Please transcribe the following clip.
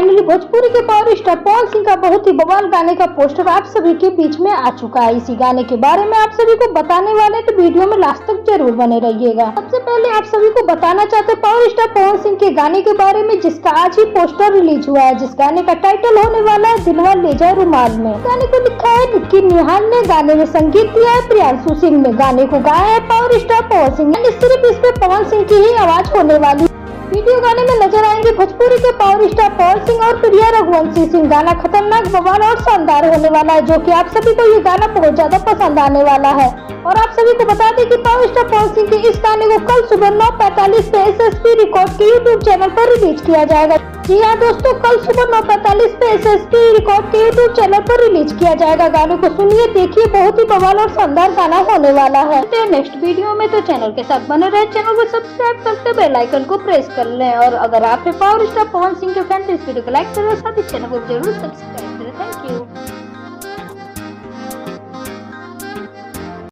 Finally Bhojpuri के power star Pawan Singh का बहुत ही बवाल गाने का पोस्टर आप सभी के बीच में आ चुका है। इसी गाने के बारे में आप सभी को बताने वाले हैं, तो वीडियो में लास्ट तक जरूर बने रहिएगा। सबसे पहले आप सभी को बताना चाहते हैं पावर स्टार पवन सिंह के गाने के बारे में, जिसका आज ही पोस्टर रिलीज हुआ है, जिस गाने का टाइटल होने वाला है दिलवा ले जाए रुमाल में। गाने को लिखा है निक्की निहाल ने, गाने में संगीत दिया है प्रियांशु सिंह ने, गाने को गाया है पावर स्टार पवन सिंह ने। सिर्फ इसमें पवन सिंह की ही आवाज होने वाली। वीडियो गाने में नजर आएंगे भोजपुरी के पावर स्टार पवन सिंह और प्रिया रघुवंशी सिंह। गाना खतरनाक, बवाल और शानदार होने वाला है, जो कि आप सभी को ये गाना बहुत ज्यादा पसंद आने वाला है। और आप सभी को बता दें कि पावर स्टार पवन सिंह के इस गाने को कल सुबह 9:45 पे SSP रिकॉर्ड के यूट्यूब चैनल पर रिलीज किया जाएगा। जी हाँ दोस्तों, कल सुबह 9:45 पे SSP रिकॉर्ड के यूट्यूब चैनल पर रिलीज किया जाएगा। गाने को सुनिए, देखिए, बहुत ही बवाल और शानदार गाना होने वाला है। तो नेक्स्ट वीडियो में तो चैनल के साथ बने रहे, चैनल को सब्सक्राइब करके बेल आइकन को प्रेस कर लें। और अगर आप पावर स्टार पवन सिंह के फैन तो इस वीडियो को लाइक करें, साथ ही चैनल को जरूर सब्सक्राइब